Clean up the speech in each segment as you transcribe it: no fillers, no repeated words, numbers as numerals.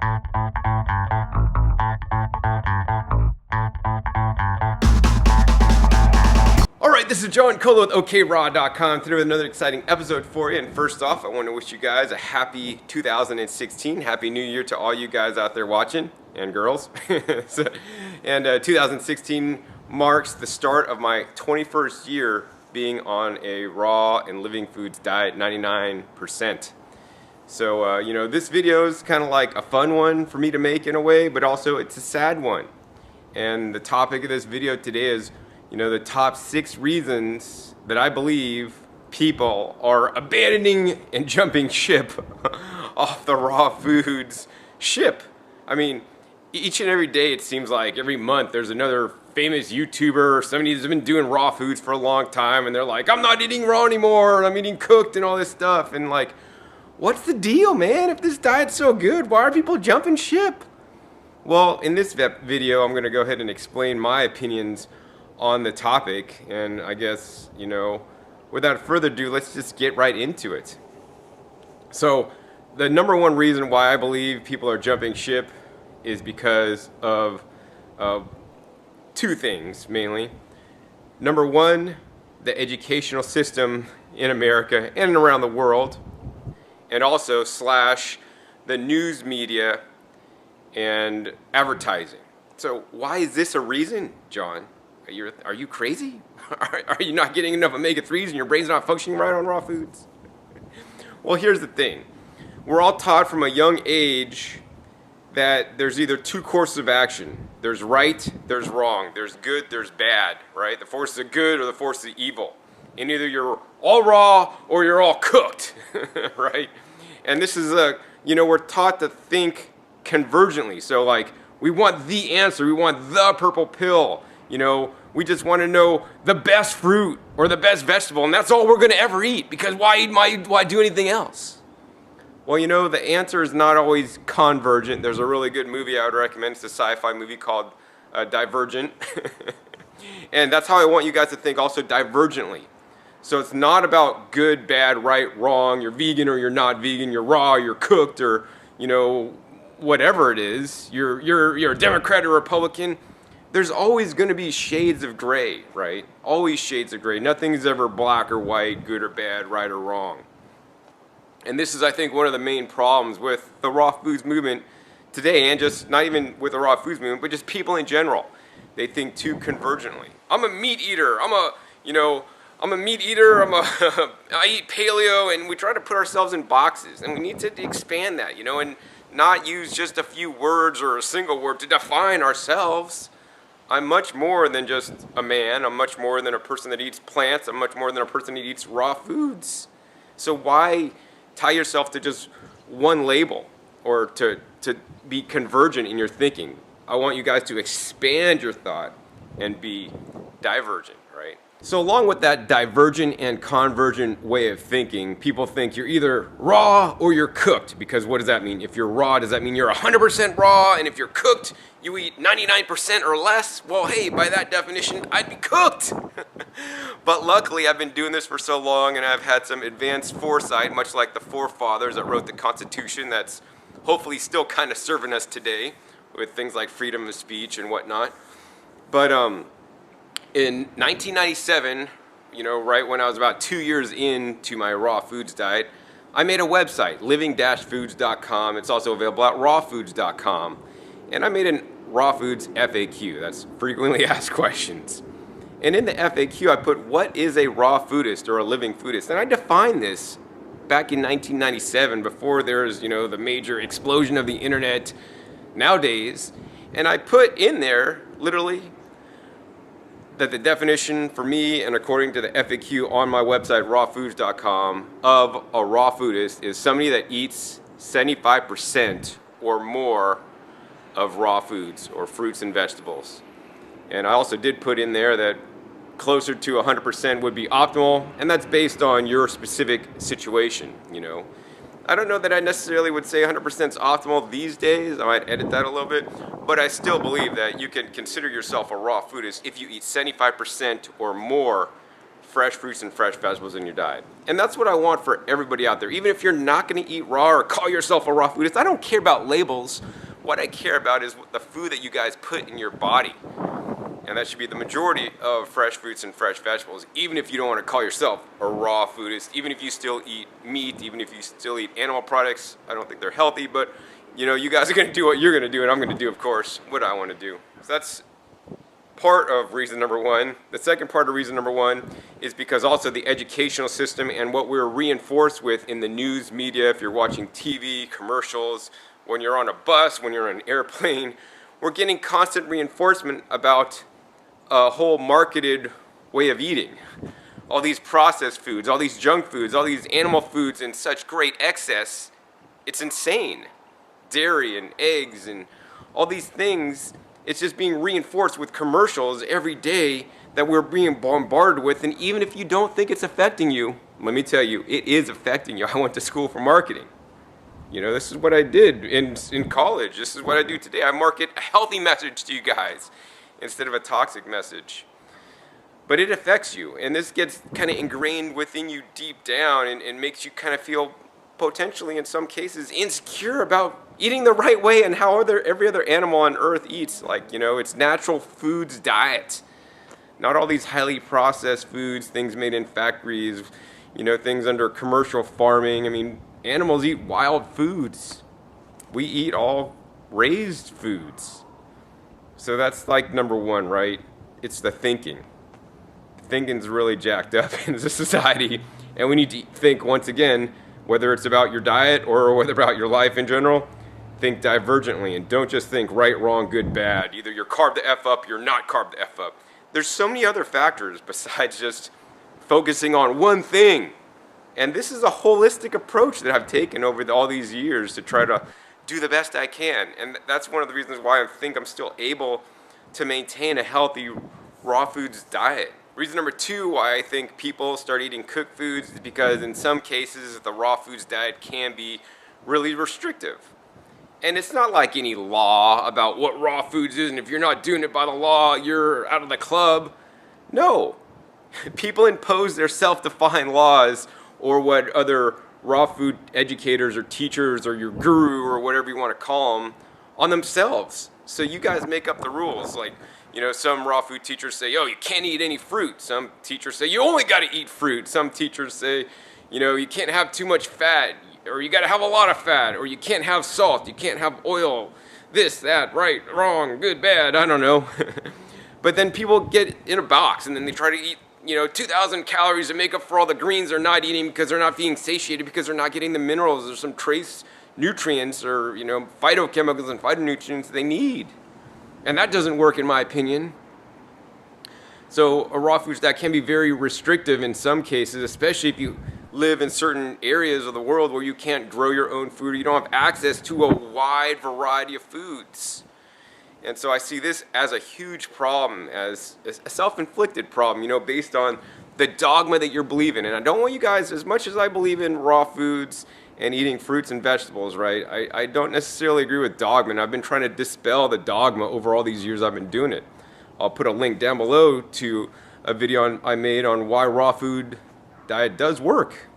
Alright, this is John Colo with OKRaw.com, today with another exciting episode for you. And first off, I want to wish you guys a happy 2016. Happy New Year to all you guys out there watching, and girls. 2016 marks the start of my 21st year being on a raw and living foods diet, 99%. So, this video is kind of like a fun one for me to make in a way, but also it's a sad one. And the topic of this video today is the top 6 reasons that I believe people are abandoning and jumping ship off the raw foods ship. I mean, each and every day it seems like every month there's another famous YouTuber or somebody who's been doing raw foods for a long time and they're like, I'm not eating raw anymore, I'm eating cooked and all this stuff. And like, what's the deal, man? If this diet's so good, why are people jumping ship? Well, in this video, I'm going to go ahead and explain my opinions on the topic, and I guess, without further ado, let's just get right into it. So, the number one reason why I believe people are jumping ship is because of 2 things, mainly. Number one, the educational system in America and around the world, and also / the news media and advertising. So, why is this a reason, John? Are you crazy? Are you not getting enough omega-3s and your brain's not functioning right on raw foods? Well, here's the thing. We're all taught from a young age that there's either 2 courses of action. There's right, there's wrong. There's good, there's bad, right? The forces of good or the forces of evil. And either you're all raw or you're all cooked, right? And this is we're taught to think convergently. So like, we want the answer, we want the purple pill. We just want to know the best fruit or the best vegetable, and that's all we're going to ever eat, because why do anything else? Well, the answer is not always convergent. There's a really good movie I would recommend. It's a sci-fi movie called Divergent. And that's how I want you guys to think also, divergently. So it's not about good, bad, right, wrong, you're vegan or you're not vegan, you're raw, you're cooked, or, whatever it is, you're a Democrat or Republican. There's always going to be shades of gray, right? Always shades of gray. Nothing's ever black or white, good or bad, right or wrong. And this is, I think, one of the main problems with the raw foods movement today, and just not even with the raw foods movement, but just people in general. They think too convergently. I'm a meat eater. I'm a meat eater. I eat paleo, and we try to put ourselves in boxes, and we need to expand that, and not use just a few words or a single word to define ourselves. I'm much more than just a man. I'm much more than a person that eats plants. I'm much more than a person that eats raw foods. So why tie yourself to just one label or to be convergent in your thinking? I want you guys to expand your thought and be divergent, right? So along with that divergent and convergent way of thinking, people think you're either raw or you're cooked. Because what does that mean? If you're raw, does that mean you're 100% raw? And if you're cooked, you eat 99% or less? Well, hey, by that definition, I'd be cooked. But luckily, I've been doing this for so long, and I've had some advanced foresight, much like the forefathers that wrote the Constitution, that's hopefully still kind of serving us today with things like freedom of speech and whatnot. But in 1997, right when I was about 2 years into my raw foods diet, I made a website, living-foods.com. It's also available at rawfoods.com. And I made a raw foods FAQ, that's frequently asked questions. And in the FAQ, I put, what is a raw foodist or a living foodist? And I defined this back in 1997, before there's, the major explosion of the internet nowadays. And I put in there, literally, that the definition for me, and according to the FAQ on my website, rawfoods.com, of a raw foodist is somebody that eats 75% or more of raw foods or fruits and vegetables. And I also did put in there that closer to 100% would be optimal, and that's based on your specific situation, I don't know that I necessarily would say 100% is optimal these days. I might edit that a little bit, but I still believe that you can consider yourself a raw foodist if you eat 75% or more fresh fruits and fresh vegetables in your diet. And that's what I want for everybody out there. Even if you're not going to eat raw or call yourself a raw foodist, I don't care about labels. What I care about is the food that you guys put in your body. And that should be the majority of fresh fruits and fresh vegetables, even if you don't want to call yourself a raw foodist, even if you still eat meat, even if you still eat animal products. I don't think they're healthy, but you know, you guys are going to do what you're going to do, and I'm going to do, of course, what I want to do. So that's part of reason number one. The second part of reason number one is because also the educational system and what we're reinforced with in the news media, if you're watching TV, commercials, when you're on a bus, when you're on an airplane, we're getting constant reinforcement about a whole marketed way of eating. All these processed foods, all these junk foods, all these animal foods in such great excess, it's insane. Dairy and eggs and all these things, it's just being reinforced with commercials every day that we're being bombarded with. And even if you don't think it's affecting you, let me tell you, it is affecting you. I went to school for marketing. You know, this is what I did in college. This is what I do today. I market a healthy message to you guys instead of a toxic message. But it affects you, and this gets kind of ingrained within you deep down and makes you kind of feel potentially, in some cases, insecure about eating the right way and how every other animal on earth eats. Like, you know, it's natural foods diet. Not all these highly processed foods, things made in factories, you know, things under commercial farming. I mean, animals eat wild foods. We eat all raised foods. So that's like number one, right? It's the thinking. Thinking's really jacked up in the society, and we need to think once again, whether it's about your diet or whether about your life in general, think divergently and don't just think right, wrong, good, bad. Either you're carb the F up, you're not carb the F up. There's so many other factors besides just focusing on one thing. And this is a holistic approach that I've taken over all these years to try to do the best I can. And that's one of the reasons why I think I'm still able to maintain a healthy raw foods diet. Reason number two why I think people start eating cooked foods is because in some cases the raw foods diet can be really restrictive. And it's not like any law about what raw foods is, and if you're not doing it by the law, you're out of the club. No. People impose their self-defined laws or what other raw food educators or teachers or your guru or whatever you want to call them on themselves. So you guys make up the rules. Like, you know, some raw food teachers say, oh, you can't eat any fruit. Some teachers say, you only got to eat fruit. Some teachers say, you know, you can't have too much fat, or you got to have a lot of fat, or you can't have salt, you can't have oil, this, that, right, wrong, good, bad, I don't know. But then people get in a box, and then they try to eat, you know, 2,000 calories to make up for all the greens they're not eating because they're not being satiated, because they're not getting the minerals or some trace nutrients or, you know, phytochemicals and phytonutrients they need. And that doesn't work in my opinion. So a raw food that can be very restrictive in some cases, especially if you live in certain areas of the world where you can't grow your own food, or you don't have access to a wide variety of foods. And so I see this as a huge problem, as a self-inflicted problem, you know, based on the dogma that you're believing. And I don't want you guys, as much as I believe in raw foods and eating fruits and vegetables, right, I don't necessarily agree with dogma, and I've been trying to dispel the dogma over all these years I've been doing it. I'll put a link down below to a video I made on why raw food diet does work.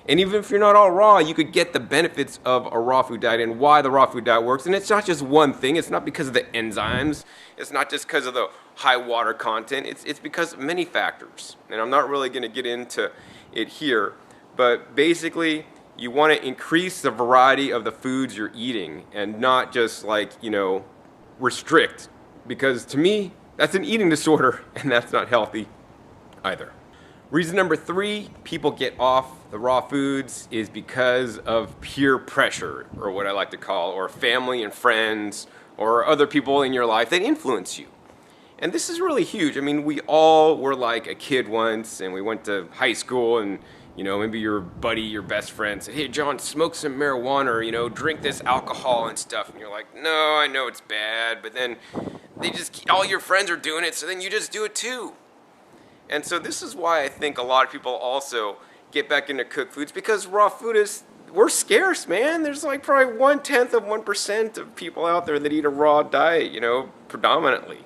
And even if you're not all raw, you could get the benefits of a raw food diet and why the raw food diet works. And it's not just one thing. It's not because of the enzymes. It's not just because of the high water content. It's because of many factors. And I'm not really going to get into it here. But basically, you want to increase the variety of the foods you're eating and not just, like, you know, restrict. Because to me, that's an eating disorder, and that's not healthy either. Reason number three, people get off the raw foods is because of peer pressure, or what I like to call, or family and friends, or other people in your life that influence you. And this is really huge. I mean, we all were like a kid once, and we went to high school, and, you know, maybe your buddy, your best friend said, hey, John, smoke some marijuana, or, you know, drink this alcohol and stuff. And you're like, no, I know it's bad. But then all your friends are doing it, so then you just do it too. And so this is why I think a lot of people also get back into cooked foods, because raw food we're scarce, man. There's like probably 1/10 of 1% of people out there that eat a raw diet, you know, predominantly.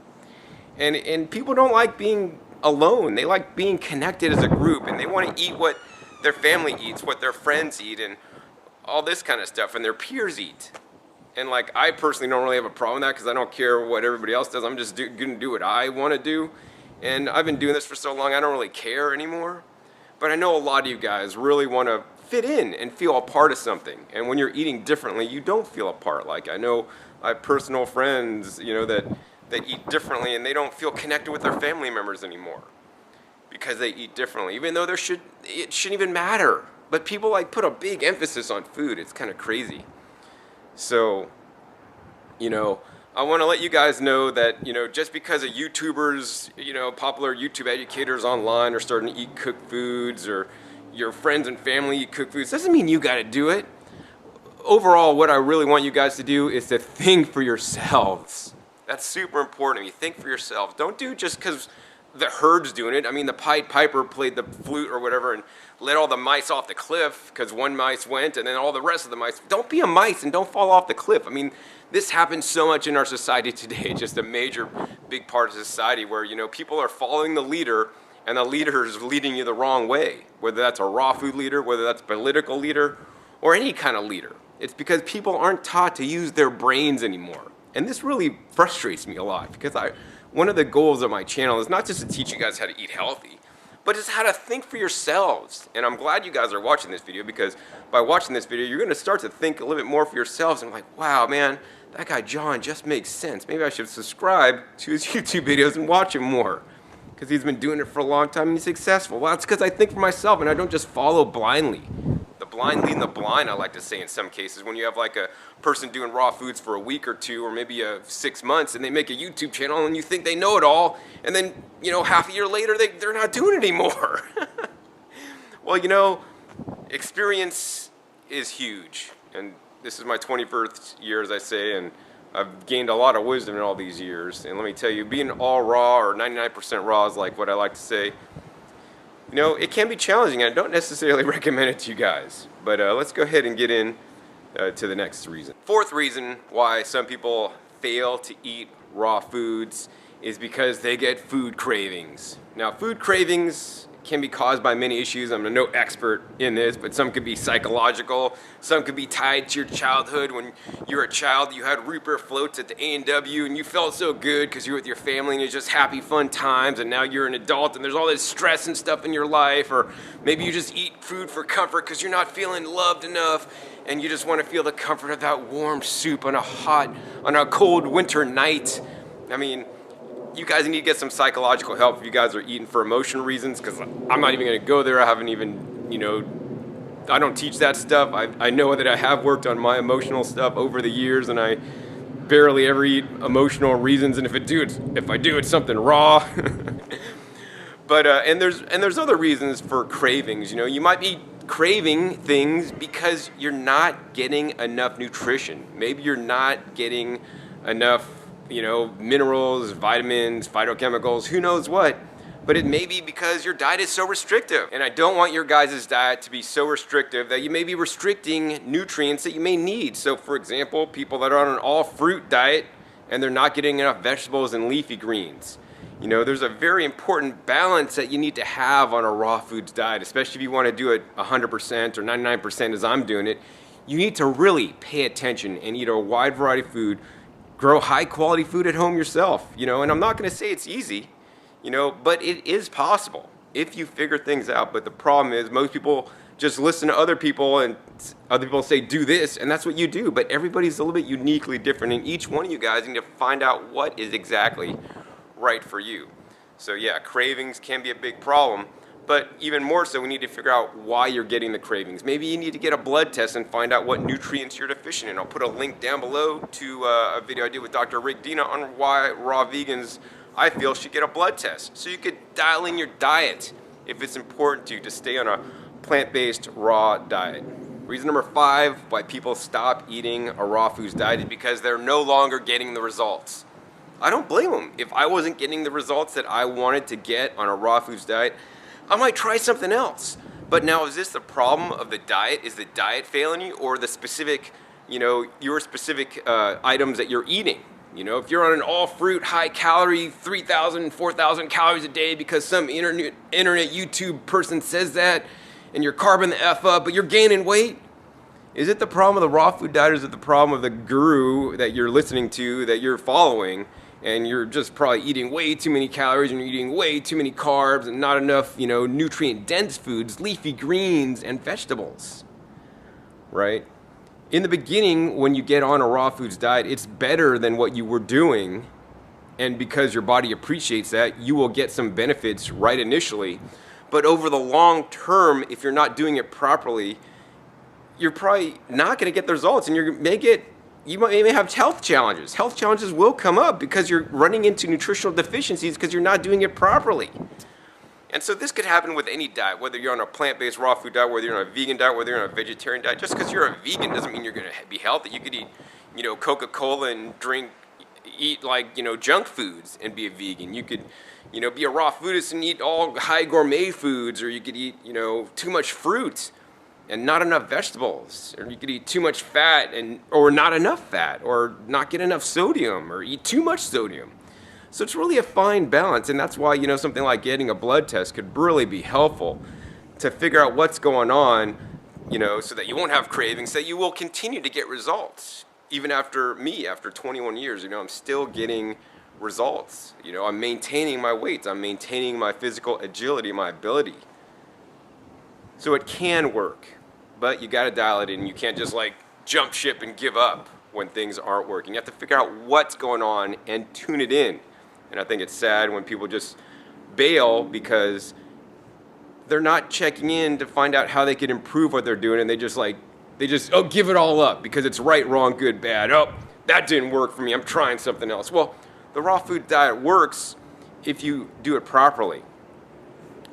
And people don't like being alone. They like being connected as a group, and they want to eat what their family eats, what their friends eat, and all this kind of stuff, and their peers eat. And like, I personally don't really have a problem with that because I don't care what everybody else does. I'm just gonna do what I want to do. And I've been doing this for so long, I don't really care anymore. But I know a lot of you guys really want to fit in and feel a part of something. And when you're eating differently, you don't feel a part. Like, I know I have personal friends, you know, that eat differently, and they don't feel connected with their family members anymore because they eat differently, even though it shouldn't even matter. But people like put a big emphasis on food. It's kind of crazy. So, you know, I want to let you guys know that, you know, just because a YouTubers, you know, popular YouTube educators online are starting to eat cooked foods, or your friends and family eat cooked foods, doesn't mean you got to do it. Overall, what I really want you guys to do is to think for yourselves. That's super important. You think for yourselves. Don't do just because the herd's doing it. I mean, the Pied Piper played the flute or whatever and let all the mice off the cliff because one mice went and then all the rest of the mice. Don't be a mice and don't fall off the cliff. I mean, this happens so much in our society today. It's just a major, big part of society where, you know, people are following the leader and the leader is leading you the wrong way. Whether that's a raw food leader, whether that's a political leader, or any kind of leader. It's because people aren't taught to use their brains anymore. And this really frustrates me a lot because one of the goals of my channel is not just to teach you guys how to eat healthy, but it's how to think for yourselves. And I'm glad you guys are watching this video, because by watching this video, you're going to start to think a little bit more for yourselves. And I'm like, wow, man, that guy John just makes sense. Maybe I should subscribe to his YouTube videos and watch him more, because he's been doing it for a long time and he's successful. Well, that's because I think for myself and I don't just follow blindly. The blind leading the blind, I like to say in some cases. When you have like a person doing raw foods for a week or two, or maybe 6 months, and they make a YouTube channel and you think they know it all, and then, you know, half a year later they're not doing it anymore. Well, you know, experience is huge, and this is my 21st year, as I say, and I've gained a lot of wisdom in all these years. And let me tell you, being all raw or 99% raw is like what I like to say. You know, it can be challenging, and I don't necessarily recommend it to you guys. But let's go ahead and get in to the next reason. Fourth reason why some people fail to eat raw foods is because they get food cravings. Now, food cravings can be caused by many issues. I'm no expert in this, but some could be psychological. Some could be tied to your childhood. When you were a child, you had root beer floats at the A&W and you felt so good because you were with your family and it's just happy, fun times, and now you're an adult and there's all this stress and stuff in your life. Or maybe you just eat food for comfort because you're not feeling loved enough and you just want to feel the comfort of that warm soup on a cold winter night. I mean, you guys need to get some psychological help if you guys are eating for emotional reasons, because I'm not even going to go there. I haven't even, you know, I don't teach that stuff. I know that I have worked on my emotional stuff over the years, and I barely ever eat emotional reasons, and if I do, it's something raw. But and there's other reasons for cravings. You know, you might be craving things because you're not getting enough nutrition. Maybe you're not getting enough, you know, minerals, vitamins, phytochemicals, who knows what. But it may be because your diet is so restrictive. And I don't want your guys' diet to be so restrictive that you may be restricting nutrients that you may need. So for example, people that are on an all fruit diet and they're not getting enough vegetables and leafy greens. You know, there's a very important balance that you need to have on a raw foods diet, especially if you want to do it 100% or 99% as I'm doing it. You need to really pay attention and eat a wide variety of food. Grow high quality food at home yourself, you know, and I'm not going to say it's easy, you know, but it is possible if you figure things out. But the problem is most people just listen to other people and other people say do this and that's what you do, but everybody's a little bit uniquely different, and each one of you guys need to find out what is exactly right for you. So yeah, cravings can be a big problem, but even more so, we need to figure out why you're getting the cravings. Maybe you need to get a blood test and find out what nutrients you're deficient in. I'll put a link down below to a video I did with Dr. Rick Dina on why raw vegans, I feel, should get a blood test. So you could dial in your diet if it's important to you to stay on a plant-based raw diet. Reason number 5 why people stop eating a raw foods diet is because they're no longer getting the results. I don't blame them. If I wasn't getting the results that I wanted to get on a raw foods diet, I might try something else. But now, is this the problem of the diet? Is the diet failing you, or the specific, you know, your specific items that you're eating? You know, if you're on an all-fruit, high-calorie, 3,000, 4,000 calories a day because some internet YouTube person says that, and you're carving the F up, but you're gaining weight, is it the problem of the raw food diet, or is it the problem of the guru that you're listening to, that you're following, and you're just probably eating way too many calories, and you're eating way too many carbs, and not enough, you know, nutrient-dense foods, leafy greens, and vegetables, right? In the beginning, when you get on a raw foods diet, it's better than what you were doing. And because your body appreciates that, you will get some benefits right initially. But over the long term, if you're not doing it properly, you're probably not going to get the results. And you may have health challenges. Health challenges will come up because you're running into nutritional deficiencies because you're not doing it properly. And so this could happen with any diet, whether you're on a plant-based raw food diet, whether you're on a vegan diet, whether you're on a vegetarian diet. Just because you're a vegan doesn't mean you're going to be healthy. You could eat, you know, Coca-Cola and eat like, you know, junk foods and be a vegan. You could, you know, be a raw foodist and eat all high gourmet foods, or you could eat, you know, too much fruit and not enough vegetables, or you could eat too much fat or not enough fat, or not get enough sodium, or eat too much sodium. So it's really a fine balance, and that's why, you know, something like getting a blood test could really be helpful to figure out what's going on, you know, so that you won't have cravings, that you will continue to get results. Even after 21 years, you know, I'm still getting results. You know, I'm maintaining my weight, I'm maintaining my physical agility, my ability. So it can work, but you got to dial it in. You can't just like jump ship and give up when things aren't working. You have to figure out what's going on and tune it in. And I think it's sad when people just bail because they're not checking in to find out how they can improve what they're doing, and they just give it all up because it's right, wrong, good, bad. Oh, that didn't work for me. I'm trying something else. Well, the raw food diet works if you do it properly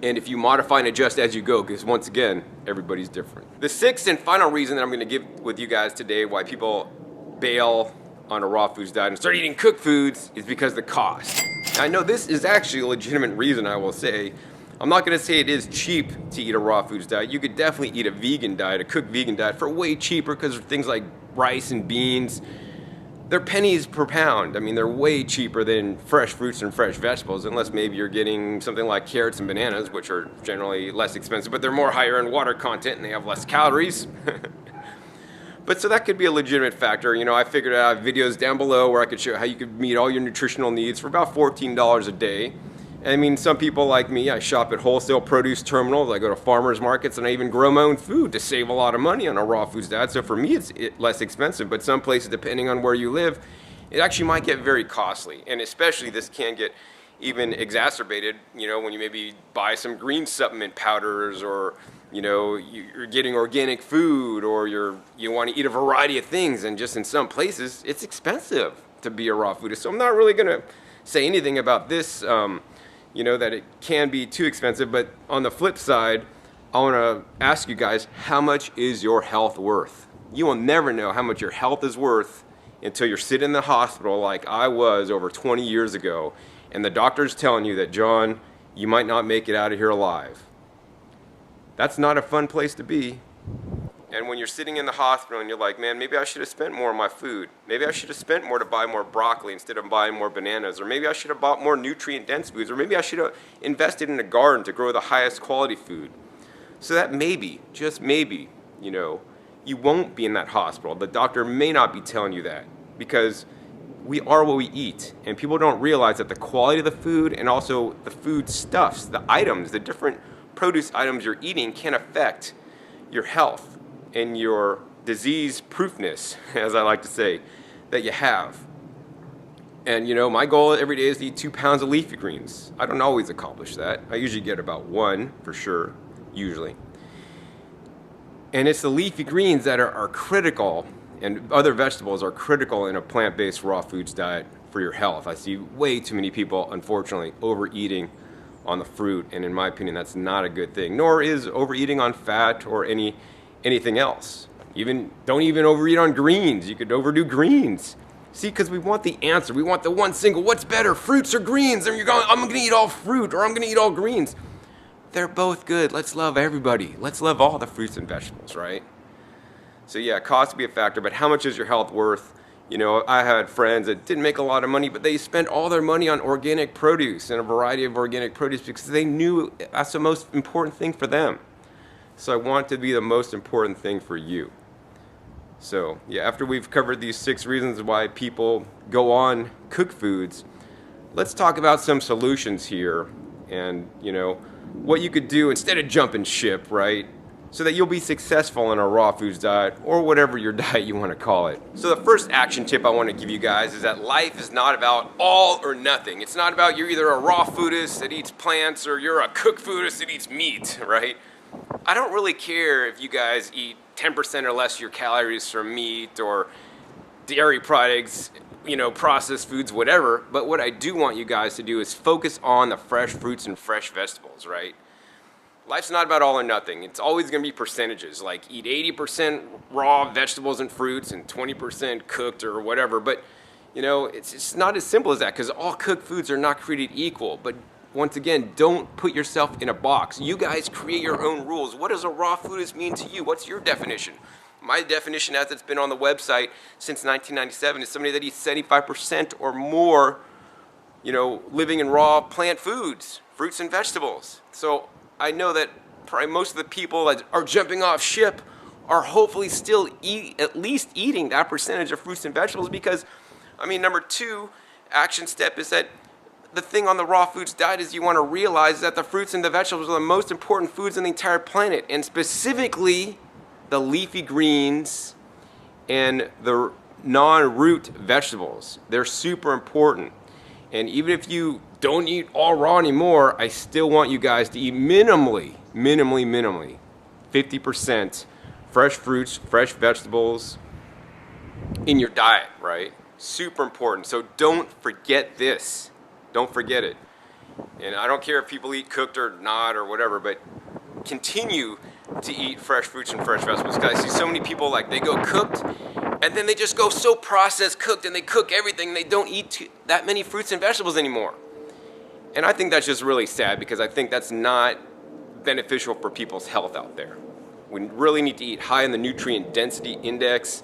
and if you modify and adjust as you go, because once again, everybody's different. The sixth and final reason that I'm going to give with you guys today why people bail on a raw foods diet and start eating cooked foods is because of the cost. I know this is actually a legitimate reason, I will say. I'm not going to say it is cheap to eat a raw foods diet. You could definitely eat a vegan diet, a cooked vegan diet, for way cheaper because of things like rice and beans. They're pennies per pound. I mean, they're way cheaper than fresh fruits and fresh vegetables, unless maybe you're getting something like carrots and bananas, which are generally less expensive, but they're more higher in water content and they have less calories. But so that could be a legitimate factor. You know, I figured out videos down below where I could show how you could meet all your nutritional needs for about $14 a day. And I mean, some people like me, I shop at wholesale produce terminals, I go to farmers markets, and I even grow my own food to save a lot of money on a raw foods diet. So for me, it's less expensive. But some places, depending on where you live, it actually might get very costly. And especially this can get even exacerbated, you know, when you maybe buy some green supplement powders, or you know, you're getting organic food, or you want to eat a variety of things, and just in some places it's expensive to be a raw foodist. So I'm not really going to say anything about this, you know, that it can be too expensive. But on the flip side, I want to ask you guys, how much is your health worth? You will never know how much your health is worth until you're sitting in the hospital like I was over 20 years ago, and the doctor's telling you that, John, you might not make it out of here alive. That's not a fun place to be. And when you're sitting in the hospital and you're like, man, maybe I should have spent more on my food. Maybe I should have spent more to buy more broccoli instead of buying more bananas. Or maybe I should have bought more nutrient-dense foods. Or maybe I should have invested in a garden to grow the highest quality food. So that maybe, just maybe, you know, you won't be in that hospital. The doctor may not be telling you that, because we are what we eat. And people don't realize that the quality of the food, and also the food stuffs, the items, the different produce items you're eating, can affect your health and your disease proofness, as I like to say, that you have. And you know, my goal every day is to eat 2 pounds of leafy greens. I don't always accomplish that. I usually get about 1 for sure, usually. And it's the leafy greens that are critical, and other vegetables are critical in a plant-based raw foods diet for your health. I see way too many people, unfortunately, overeating on the fruit, and in my opinion, that's not a good thing. Nor is overeating on fat or anything else. Don't even overeat on greens. You could overdo greens. See, because we want the answer. We want the one single, what's better, fruits or greens? And you're going, I'm going to eat all fruit, or I'm going to eat all greens. They're both good. Let's love everybody. Let's love all the fruits and vegetables, right? So yeah, cost will be a factor, but how much is your health worth? You know, I had friends that didn't make a lot of money, but they spent all their money on organic produce and a variety of organic produce because they knew that's the most important thing for them. So I want it to be the most important thing for you. So yeah, after we've covered these 6 reasons why people go on cooked foods, let's talk about some solutions here and, you know, what you could do instead of jumping ship, right? So that you'll be successful in a raw foods diet or whatever your diet you want to call it. So the first action tip I want to give you guys is that life is not about all or nothing. It's not about you're either a raw foodist that eats plants or you're a cooked foodist that eats meat, right? I don't really care if you guys eat 10% or less of your calories from meat or dairy products, you know, processed foods, whatever. But what I do want you guys to do is focus on the fresh fruits and fresh vegetables, right? Life's not about all or nothing. It's always going to be percentages, like eat 80% raw vegetables and fruits and 20% cooked or whatever. But, you know, it's not as simple as that because all cooked foods are not created equal. But once again, don't put yourself in a box. You guys create your own rules. What does a raw foodist mean to you? What's your definition? My definition, as it's been on the website since 1997, is somebody that eats 75% or more, you know, living in raw plant foods, fruits and vegetables. So I know that probably most of the people that are jumping off ship are hopefully still at least eating that percentage of fruits and vegetables because, I mean, number 2 action step is that the thing on the raw foods diet is you want to realize that the fruits and the vegetables are the most important foods on the entire planet, and specifically the leafy greens and the non-root vegetables. They're super important. And even if you don't eat all raw anymore, I still want you guys to eat minimally 50% fresh fruits, fresh vegetables in your diet, right? Super important. So don't forget this. Don't forget it. And I don't care if people eat cooked or not or whatever, but continue to eat fresh fruits and fresh vegetables. Because I see so many people, like, they go cooked and then they just go so processed cooked and they cook everything. They don't eat that many fruits and vegetables anymore. And I think that's just really sad because I think that's not beneficial for people's health out there. We really need to eat high in the nutrient density index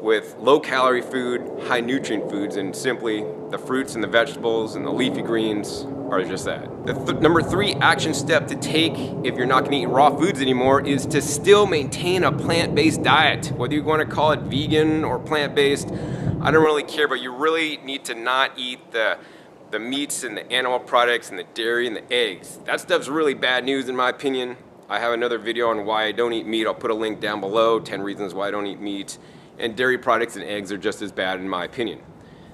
with low calorie food, high nutrient foods, and simply the fruits and the vegetables and the leafy greens are just that. The number 3 action step to take if you're not going to eat raw foods anymore is to still maintain a plant-based diet. Whether you want to call it vegan or plant-based, I don't really care, but you really need to not eat the meats and the animal products and the dairy and the eggs. That stuff's really bad news in my opinion. I have another video on why I don't eat meat. I'll put a link down below, 10 reasons why I don't eat meat. And dairy products and eggs are just as bad in my opinion.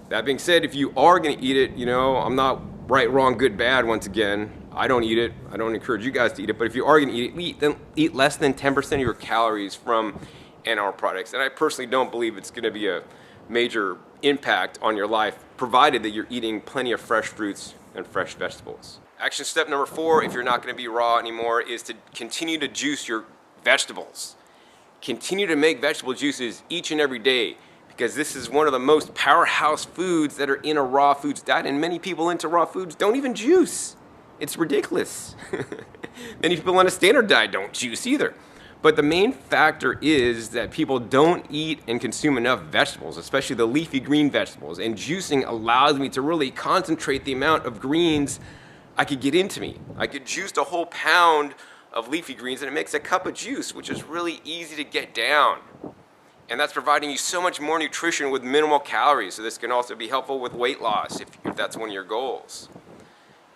That being said, if you are going to eat it, you know, I'm not right, wrong, good, bad once again. I don't eat it. I don't encourage you guys to eat it. But if you are going to eat it, eat less than 10% of your calories from animal products. And I personally don't believe it's going to be a major impact on your life, provided that you're eating plenty of fresh fruits and fresh vegetables. Action step number 4, if you're not going to be raw anymore, is to continue to juice your vegetables. Continue to make vegetable juices each and every day because this is one of the most powerhouse foods that are in a raw foods diet, and many people into raw foods don't even juice. It's ridiculous. Many people on a standard diet don't juice either. But the main factor is that people don't eat and consume enough vegetables, especially the leafy green vegetables. And juicing allows me to really concentrate the amount of greens I could get into me. I could juice a whole pound of leafy greens and it makes a cup of juice, which is really easy to get down. And that's providing you so much more nutrition with minimal calories. So this can also be helpful with weight loss if that's one of your goals.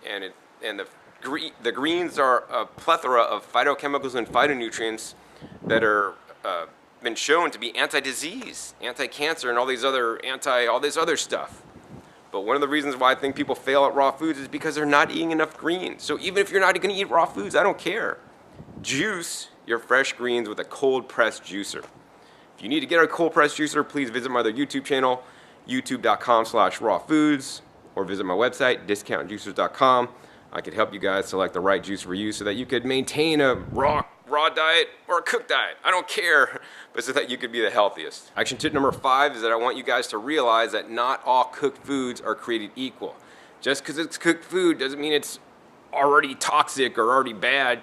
And the greens are a plethora of phytochemicals and phytonutrients that are been shown to be anti-disease, anti-cancer, and all this other stuff. But one of the reasons why I think people fail at raw foods is because they're not eating enough greens. So even if you're not going to eat raw foods, I don't care. Juice your fresh greens with a cold press juicer. If you need to get a cold press juicer, please visit my other YouTube channel, youtube.com/rawfoods, or visit my website, discountjuicers.com. I could help you guys select the right juice for you so that you could maintain a raw diet or a cooked diet. I don't care, but so that you could be the healthiest. Action tip number 5 is that I want you guys to realize that not all cooked foods are created equal. Just because it's cooked food doesn't mean it's already toxic or already bad.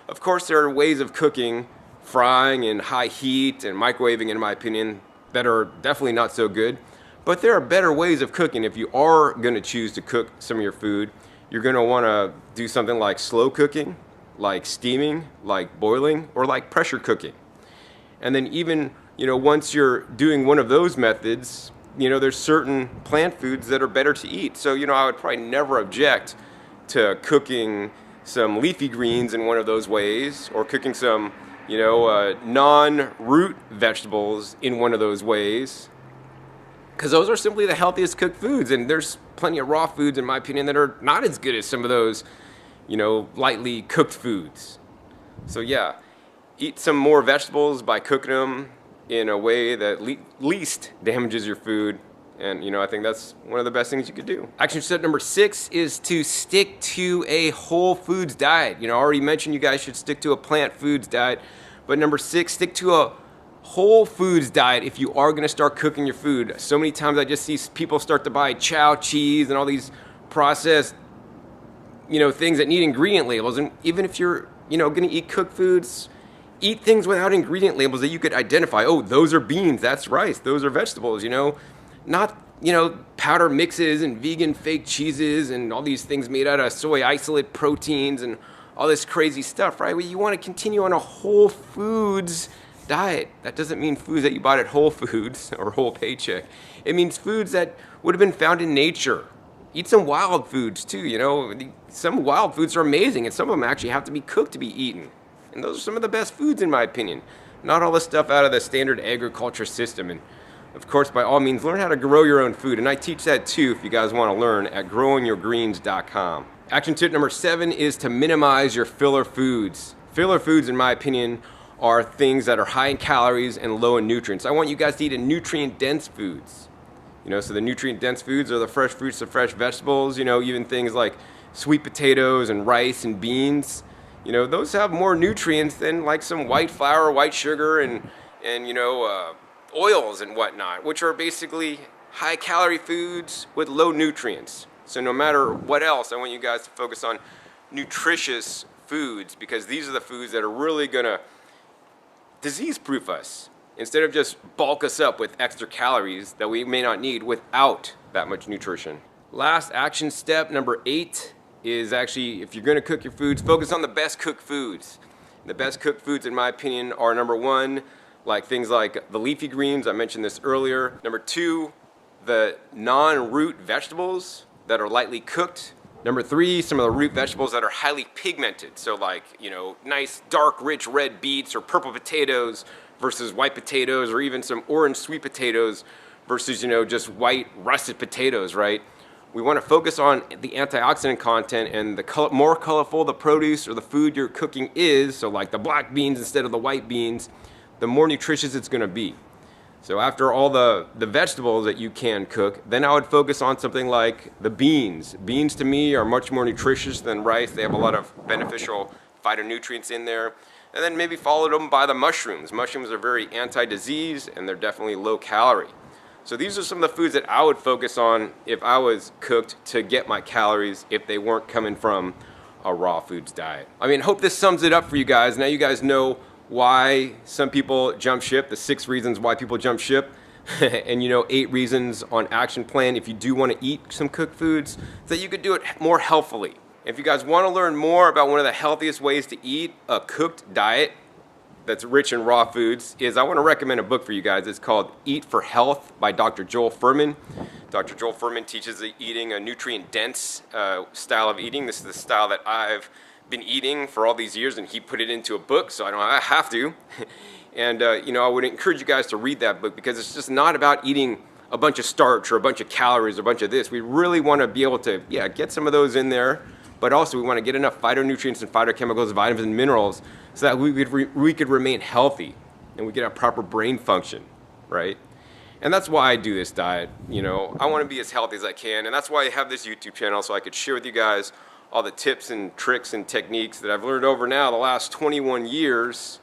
Of course, there are ways of cooking, frying in high heat and microwaving, in my opinion, that are definitely not so good. But there are better ways of cooking. If you are going to choose to cook some of your food, you're going to want to do something like slow cooking, like steaming, like boiling, or like pressure cooking. And then even, once you're doing one of those methods, there's certain plant foods that are better to eat. So, I would probably never object to cooking some leafy greens in one of those ways, or cooking some, non-root vegetables in one of those ways. Because those are simply the healthiest cooked foods, and there's plenty of raw foods, in my opinion, that are not as good as some of those, lightly cooked foods. So yeah, eat some more vegetables by cooking them in a way that least damages your food, and I think that's one of the best things you could do. Action step number 6 is to stick to a whole foods diet. I already mentioned you guys should stick to a plant foods diet, but number 6, stick to a whole foods diet if you are going to start cooking your food. So many times I just see people start to buy chow cheese and all these processed, things that need ingredient labels. And even if you're, going to eat cooked foods, eat things without ingredient labels that you could identify. Oh, those are beans, that's rice, those are vegetables, not, powder mixes and vegan fake cheeses and all these things made out of soy isolate proteins and all this crazy stuff, right? Well, you want to continue on a whole foods diet. That doesn't mean foods that you bought at Whole Foods or Whole Paycheck. It means foods that would have been found in nature. Eat some wild foods too, Some wild foods are amazing, and some of them actually have to be cooked to be eaten. And those are some of the best foods in my opinion. Not all the stuff out of the standard agriculture system. And of course, by all means, learn how to grow your own food. And I teach that too if you guys want to learn at growingyourgreens.com. Action tip number 7 is to minimize your filler foods. Filler foods, in my opinion, are things that are high in calories and low in nutrients. I want you guys to eat nutrient-dense foods. So the nutrient-dense foods are the fresh fruits, the fresh vegetables, even things like sweet potatoes and rice and beans. Those have more nutrients than like some white flour, white sugar, and oils and whatnot, which are basically high-calorie foods with low nutrients. So no matter what else, I want you guys to focus on nutritious foods, because these are the foods that are really gonna disease-proof us, instead of just bulk us up with extra calories that we may not need without that much nutrition. Last action step, number 8, is actually, if you're gonna cook your foods, focus on the best cooked foods. The best cooked foods, in my opinion, are number 1, like things like the leafy greens, I mentioned this earlier. Number 2, the non-root vegetables that are lightly cooked. Number 3, some of the root vegetables that are highly pigmented. So like, nice dark rich red beets or purple potatoes versus white potatoes, or even some orange sweet potatoes versus, just white russet potatoes, right? We want to focus on the antioxidant content, and the more colorful the produce or the food you're cooking is, so like the black beans instead of the white beans, the more nutritious it's going to be. So after all the vegetables that you can cook, then I would focus on something like the beans. Beans to me are much more nutritious than rice. They have a lot of beneficial phytonutrients in there. And then maybe follow them by the mushrooms. Mushrooms are very anti-disease, and they're definitely low calorie. So these are some of the foods that I would focus on if I was cooked to get my calories, if they weren't coming from a raw foods diet. Hope this sums it up for you guys. Now you guys know why some people jump ship, the 6 reasons why people jump ship, and 8 reasons on action plan if you do want to eat some cooked foods, so that you could do it more healthfully. If you guys want to learn more about one of the healthiest ways to eat a cooked diet that's rich in raw foods, I want to recommend a book for you guys. It's called Eat for Health by Dr. Joel Fuhrman. Dr. Joel Fuhrman teaches eating a nutrient-dense style of eating. This is the style that I've been eating for all these years, and he put it into a book, so I have to. And I would encourage you guys to read that book, because it's just not about eating a bunch of starch or a bunch of calories or a bunch of this. We really want to be able to get some of those in there, but also we want to get enough phytonutrients and phytochemicals, vitamins and minerals, so that we could remain healthy and we could have proper brain function, right? And that's why I do this diet. I want to be as healthy as I can, and that's why I have this YouTube channel, so I could share with you guys all the tips and tricks and techniques that I've learned over now the last 21 years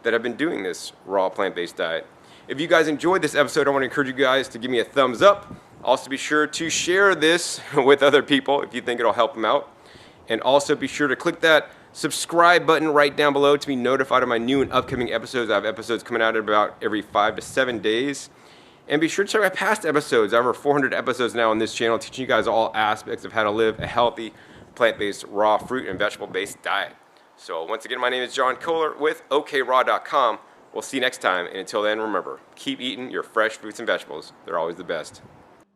that I've been doing this raw plant-based diet. If you guys enjoyed this episode, I want to encourage you guys to give me a thumbs up. Also be sure to share this with other people if you think it'll help them out. And also be sure to click that subscribe button right down below to be notified of my new and upcoming episodes. I have episodes coming out about every 5 to 7 days. And be sure to check my past episodes. I have over 400 episodes now on this channel teaching you guys all aspects of how to live a healthy, plant-based, raw, fruit and vegetable-based diet. So once again, my name is John Kohler with OKRaw.com. We'll see you next time, and until then, remember, keep eating your fresh fruits and vegetables. They're always the best.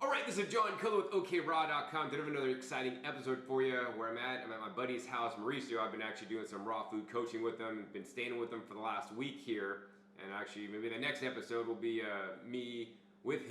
All right, this is John Kohler with OKRaw.com. Today I have another exciting episode for you where I'm at my buddy's house, Mauricio. I've been actually doing some raw food coaching with him, been staying with him for the last week here, and actually maybe the next episode will be me with him.